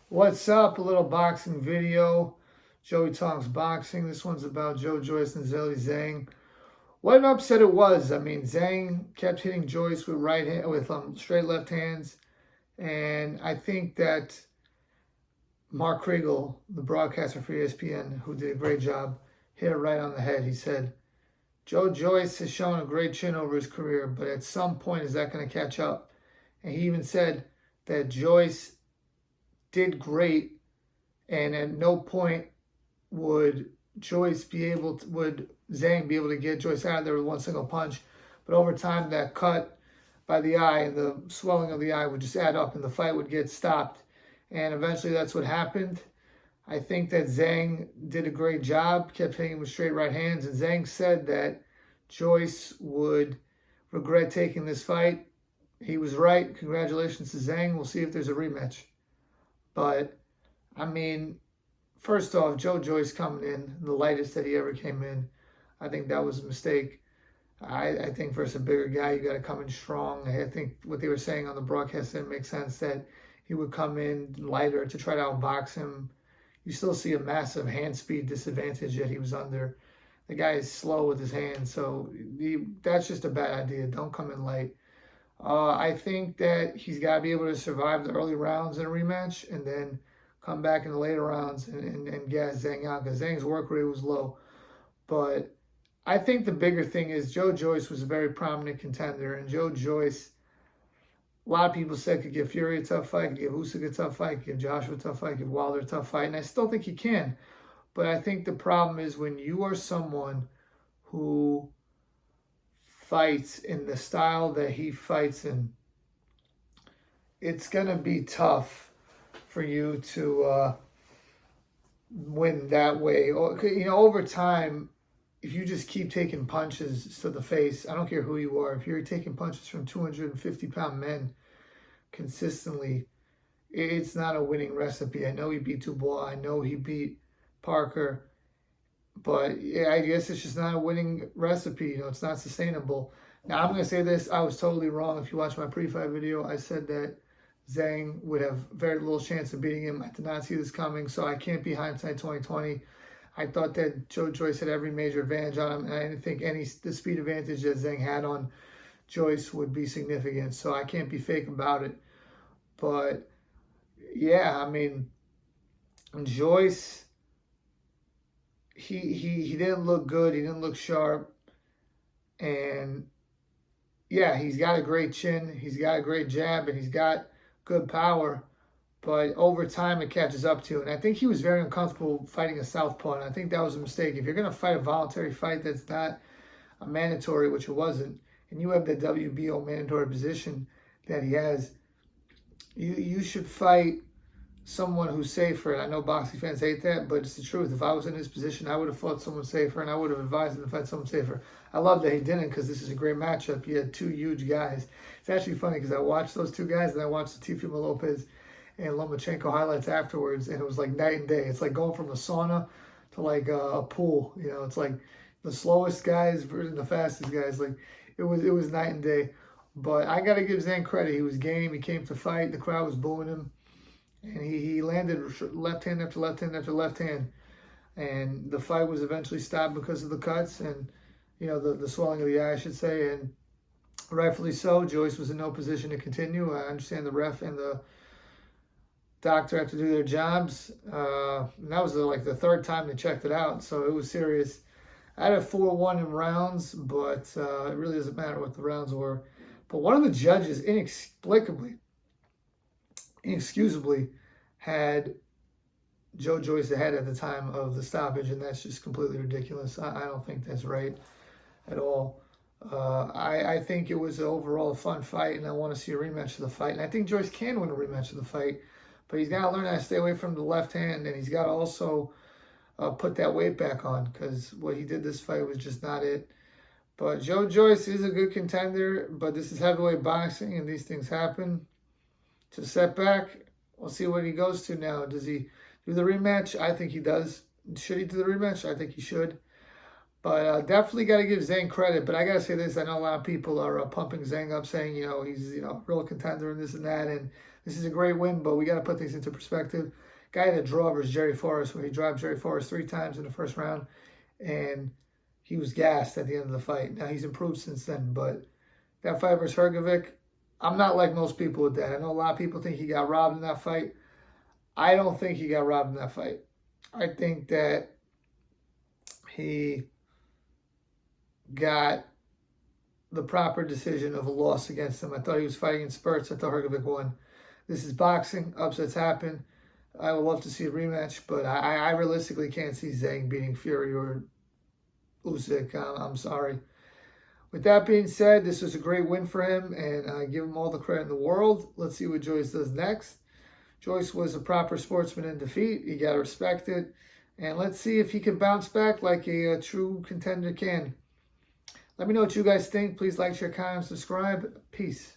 What's up? A little boxing video. Joey talks boxing. This one's about Joyce and Zhilei Zhang. What an upset it was. I mean, Zhang kept hitting Joyce with right hand, with straight left hands, and I think that Mark Kriegel, the broadcaster for ESPN, who did a great job, hit it right on the head. He said, Joyce has shown a great chin over his career, but at some point is that going to catch up? And he even said that Joyce did great, and at no point would Zhang be able to get Joyce out of there with one single punch. But over time, that cut by the eye and the swelling of the eye would just add up, and the fight would get stopped. And eventually, that's what happened. I think that Zhang did a great job, kept hitting him with straight right hands, and Zhang said that Joyce would regret taking this fight. He was right. Congratulations to Zhang. We'll see if there's a rematch. But, I mean, first off, Joyce coming in, the lightest that he ever came in, I think that was a mistake. I think versus a bigger guy, you got to come in strong. I think what they were saying on the broadcast didn't make sense, that he would come in lighter to try to outbox him. You still see a massive hand speed disadvantage that he was under. The guy is slow with his hands, so that's just a bad idea. Don't come in light. I think that he's got to be able to survive the early rounds in a rematch and then come back in the later rounds and gas Zhang out, because Zhang's work rate was low. But I think the bigger thing is Joyce was a very prominent contender, and Joyce, a lot of people said could give Fury a tough fight, could give Usyk a tough fight, could give Joshua a tough fight, give Wilder a tough fight, and I still think he can. But I think the problem is when you are someone who fights in the style that he fights in, it's going to be tough for you to win that way. Over time, if you just keep taking punches to the face, I don't care who you are, if you're taking punches from 250-pound men consistently, it's not a winning recipe. I know he beat Dubois. I know he beat Parker. But yeah, I guess it's just not a winning recipe. It's not sustainable. Now, I'm going to say this. I was totally wrong. If you watch my pre-fight video, I said that Zhang would have very little chance of beating him. I did not see this coming, so I can't be hindsight 2020. I thought that Joyce had every major advantage on him, and I didn't think the speed advantage that Zhang had on Joyce would be significant, so I can't be fake about it. But, yeah, I mean, Joyce, he didn't look good. He didn't look sharp. And, yeah, he's got a great chin. He's got a great jab, and he's got good power. But over time, it catches up to. And I think he was very uncomfortable fighting a southpaw, and I think that was a mistake. If you're going to fight a voluntary fight that's not a mandatory, which it wasn't, and you have the WBO mandatory position that he has, you should fight someone who's safer. And I know boxing fans hate that, but it's the truth. If I was in his position, I would have fought someone safer, and I would have advised him to fight someone safer. I love that he didn't, because this is a great matchup. You had two huge guys. It's actually funny because I watched those two guys, and I watched the Teofimo Lopez and Lomachenko highlights afterwards, and it was like night and day. It's like going from a sauna to like a pool. It's like the slowest guys versus the fastest guys. Like it was night and day. But I got to give Zhang credit. He was game. He came to fight. The crowd was booing him, and he landed left hand after left hand after left hand. And the fight was eventually stopped because of the cuts and the swelling of the eye, I should say, and rightfully so. Joyce was in no position to continue. I understand the ref and the doctor have to do their jobs. And that was like the third time they checked it out, so it was serious. I had a 4-1 in rounds, but it really doesn't matter what the rounds were. But one of the judges inexcusably had Joyce ahead at the time of the stoppage, and that's just completely ridiculous. I don't think that's right at all. I think it was overall a fun fight, and I want to see a rematch of the fight. And I think Joyce can win a rematch of the fight, but he's got to learn how to stay away from the left hand, and he's got to also put that weight back on, because what he did this fight was just not it. But Joyce is a good contender, but this is heavyweight boxing, and these things happen. It's a setback. We'll see what he goes to now. Does he do the rematch? I think he does. Should he do the rematch? I think he should. But definitely got to give Zhang credit. But I got to say this. I know a lot of people are pumping Zhang up, saying, he's a real contender and this and that. And This is a great win, but we got to put things into perspective. Guy had a draw versus Jerry Forrest, where he dropped Jerry Forrest 3 times in the first round, and he was gassed at the end of the fight. Now, he's improved since then, but that fight versus Hrgovic, I'm not like most people with that. I know a lot of people think he got robbed in that fight. I don't think he got robbed in that fight. I think that he got the proper decision of a loss against him. I thought he was fighting in spurts. I thought Hrgovic won. This is boxing. Upsets happen. I would love to see a rematch, but I realistically can't see Zhang beating Fury or Usyk. I'm sorry. With that being said, this was a great win for him, and I give him all the credit in the world. Let's see what Joyce does next. Joyce was a proper sportsman in defeat. He got respected. And let's see if he can bounce back like a true contender can. Let me know what you guys think. Please like, share, comment, subscribe. Peace.